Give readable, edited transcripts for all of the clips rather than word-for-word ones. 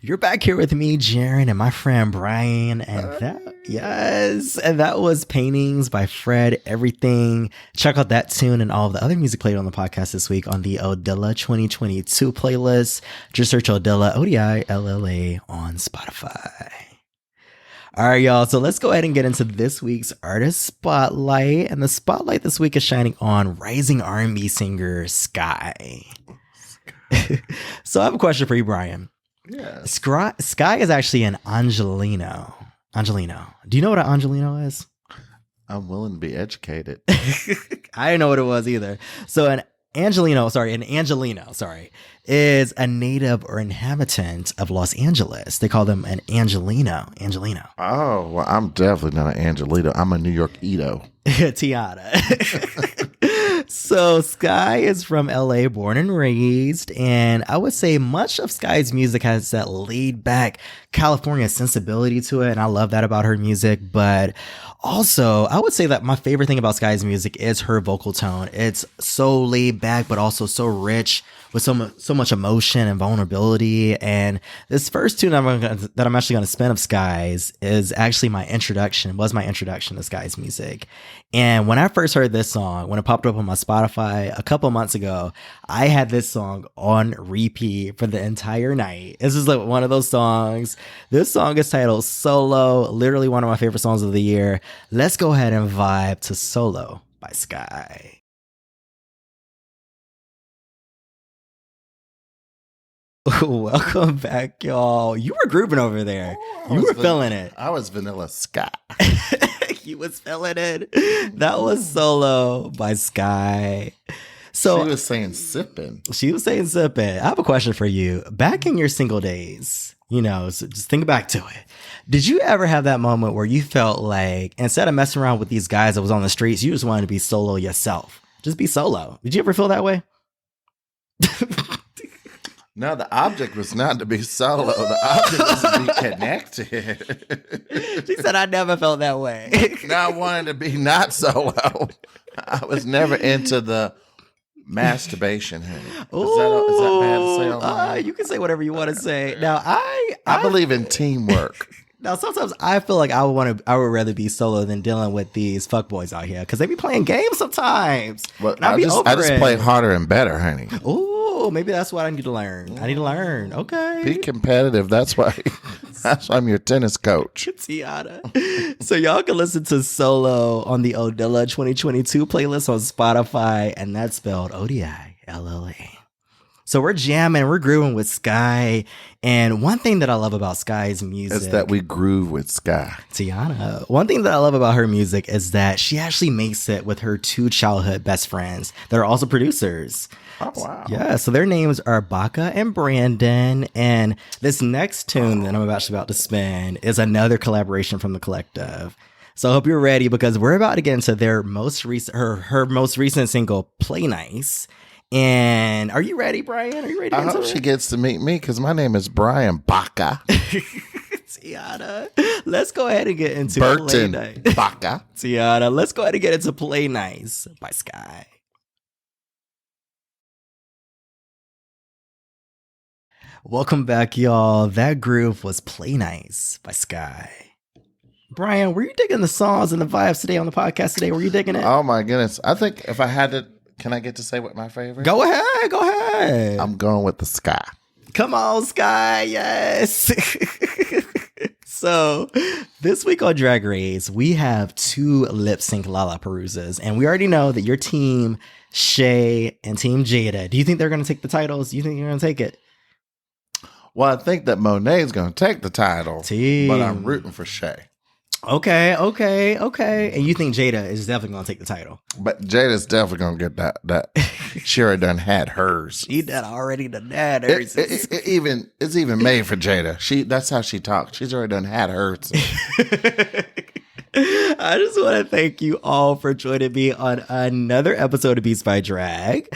You're back here with me, Jaron, and my friend Brian, and that was Paintings by Fred Everything. Check out that tune and all of the other music played on the podcast this week on the Odilla 2022 playlist. Just search Odilla, Odilla, on Spotify. All right, y'all. So let's go ahead and get into this week's artist spotlight, and the spotlight this week is shining on rising R&B singer Sky. So I have a question for you, Brian. Yeah. Sky is actually an Angelino. Do you know what an Angelino is? I'm willing to be educated. I didn't know what it was either. So an Angelino is a native or inhabitant of Los Angeles. They call them an Angelino. Oh, well, I'm definitely not an Angelito. I'm a New York Ito. Tiana. So Sky is from LA, born and raised, and I would say much of Sky's music has that laid back California sensibility to it, and I love that about her music. But also, I would say that my favorite thing about Sky's music is her vocal tone. It's so laid back, but also so rich with so much emotion and vulnerability. And this first tune that I'm actually going to spin of Sky's was my introduction to Sky's music. And when I first heard this song, when it popped up on my Spotify a couple months ago, I had this song on repeat for the entire night. This is like one of those songs. This song is titled Solo, literally one of my favorite songs of the year. Let's go ahead and vibe to Solo by Sky. Welcome back, y'all. You were grooving over there. You were feeling it. I was Vanilla Sky. You was feeling it. That was Solo by Sky. So she was saying sipping. I have a question for you. Back in your single days, so just think back to it. Did you ever have that moment where you felt like instead of messing around with these guys that was on the streets, you just wanted to be solo yourself? Just be solo. Did you ever feel that way? No, the object was not to be solo. The object was to be connected. She said, I never felt that way. No, I wanted to be not solo. I was never into the masturbation. Is that bad to say online? You can say whatever you want to say. Now, I believe in teamwork. Now, sometimes I feel like I would rather be solo than dealing with these fuckboys out here because they be playing games sometimes. Well, I just play harder and better, honey. Oh, maybe that's what I need to learn. Okay. Be competitive. That's why I'm your tennis coach. Tiana. So y'all can listen to Solo on the Odilla 2022 playlist on Spotify, and that's spelled Odilla. So we're jamming, we're grooving with Sky. And one thing that I love about Sky's music is that we groove with Sky. Tiana. One thing that I love about her music is that she actually makes it with her two childhood best friends that are also producers. Oh, wow. Yeah, so their names are Baca and Brandon. And this next tune that I'm actually about to spin is another collaboration from the collective. So I hope you're ready because we're about to get into their most recent, her most recent single, Play Nice. And are you ready, Brian? Are you ready? I hope she gets to meet me because my name is Brian Baca. Tiana, let's go ahead and get into Burton Play Nice. Baca. Tiana, let's go ahead and get into Play Nice by Sky. Welcome back, y'all. That groove was Play Nice by Sky. Brian, were you digging the songs and the vibes today on the podcast today? Were you digging it? Oh, my goodness. I think if I had to, can I get to say what my favorite? Go ahead. I'm going with the Sky. Come on, Sky. Yes. So this week on Drag Race, we have two lip sync Lollapaloozas, and we already know that your team, Shay and Team Jada. Do you think they're going to take the titles? Do you think you're going to take it? Well, I think that Monet's going to take the title, but I'm rooting for Shay. Okay. And you think Jada is definitely going to take the title? But Jada's definitely going to get that. She already done had hers. She done already done that. It's even made for Jada. That's how she talks. She's already done had hers. I just want to thank you all for joining me on another episode of Beats by Drag.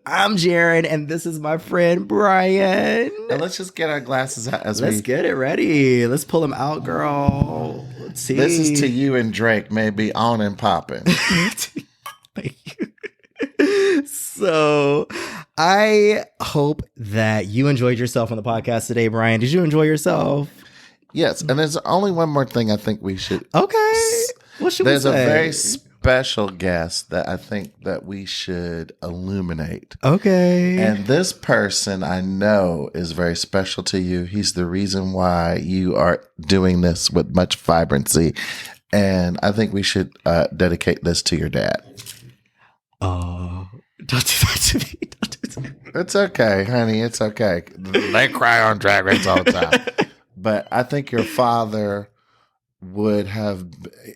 I'm Jaron, and this is my friend Brian. And let's just get our glasses out Let's get it ready. Let's pull them out, girl. Let's see. This is to you and Drake, maybe on and popping. Thank you. So I hope that you enjoyed yourself on the podcast today, Brian. Did you enjoy yourself? Yes, and there's only one more thing I think we should. Okay. What should There's we say? a very special guest that I think that we should illuminate. Okay. And this person I know is very special to you. He's the reason why you are doing this with much vibrancy. And I think we should dedicate this to your dad. Oh, don't do that to me. Don't do that. It's okay, honey. It's okay. They cry on Drag Race all the time. But I think your father would have,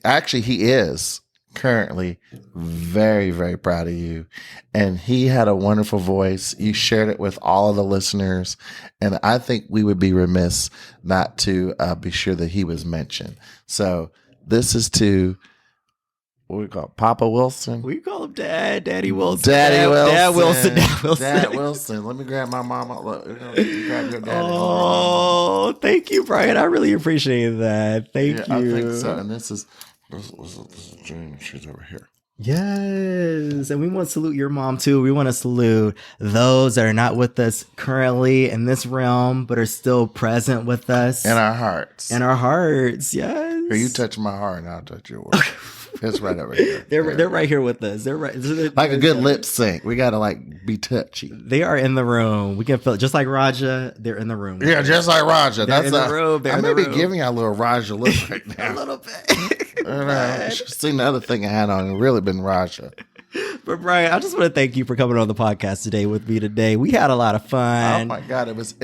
actually, he is currently very, very proud of you. And he had a wonderful voice. You shared it with all of the listeners. And I think we would be remiss not to be sure that he was mentioned. So this is to, what we call Papa Wilson? We call him Dad, Daddy Wilson. Daddy Wilson. Dad Wilson. Dad Wilson. Dad Wilson. Let me grab my mama. Look, you grab your dad. Oh, thank you, Brian. I really appreciate that. Thank you. I think so. And this is Jane. She's over here. Yes. And we want to salute your mom too. We want to salute those that are not with us currently in this realm, but are still present with us. In our hearts. In our hearts. Yes. Here, you touch my heart and I'll touch yours. It's right over here. They're right here with us. They're right. Like a good lip sync. We got to like be touchy. They are in the room. We can feel it. Just like Raja, they're in the room. Yeah, just like Raja. They're in the room. I may be giving you a little Raja look right now. A little bit. You should have seen the other thing I had on. It really been Raja. But Brian, I just want to thank you for coming on the podcast today with me today. We had a lot of fun. Oh my God, it was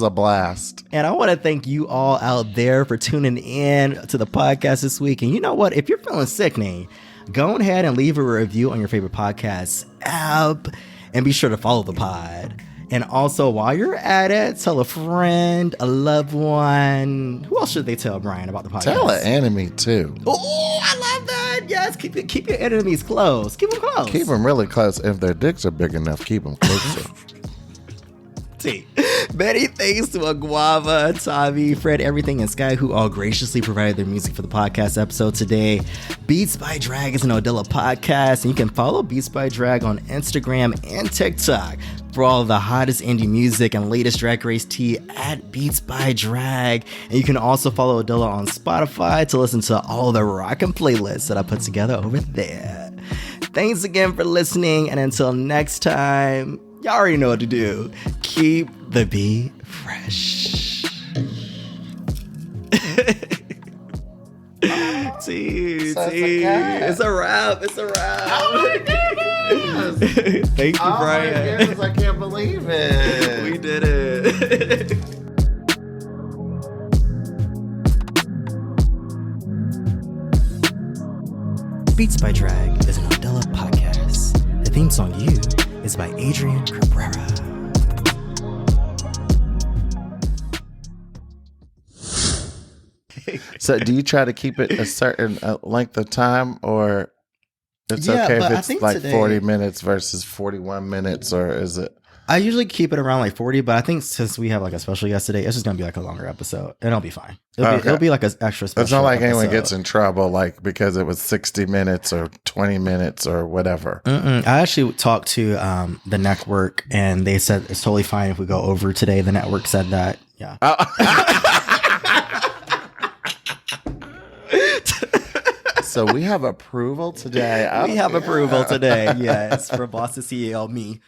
a blast. And I want to thank you all out there for tuning in to the podcast this week. And you know what? If you're feeling sickening, go ahead and leave a review on your favorite podcast app and be sure to follow the pod. And also, while you're at it, tell a friend, a loved one. Who else should they tell, Brian, about the podcast? Tell an enemy too. Oh, I love that. Yes, keep your enemies close. Keep them close. Keep them really close. If their dicks are big enough, keep them closer. Many thanks to Aguava, Tavi, Fred, Everything, and Sky, who all graciously provided their music for the podcast episode today. Beats by Drag is an Odilla podcast, and you can follow Beats by Drag on Instagram and TikTok for all the hottest indie music and latest Drag Race tea at Beats by Drag. And you can also follow Odilla on Spotify to listen to all the rockin' playlists that I put together over there. Thanks again for listening, and until next time, y'all already know what to do. Keep the beat fresh. It's a wrap. It's a wrap. Oh my goodness. Thank you, Brian. Oh my goodness, I can't believe it. We did it. Beats by Drag is an Odilla podcast. The theme song "You" is by Adrian Cabrera. So do you try to keep it a certain length of time, or it's okay if it's like today, 40 minutes versus 41 minutes, or is it? I usually keep it around like 40, but I think since we have like a special guest today, it's just going to be like a longer episode, and it'll be fine. It'll be like an extra special. It's not like episode. anyone gets in trouble like because it was 60 minutes or 20 minutes or whatever. I actually talked to the network, and they said it's totally fine if we go over today. The network said that. Yeah. So we have approval today. We have approval today, yes, from boss to CEO, me.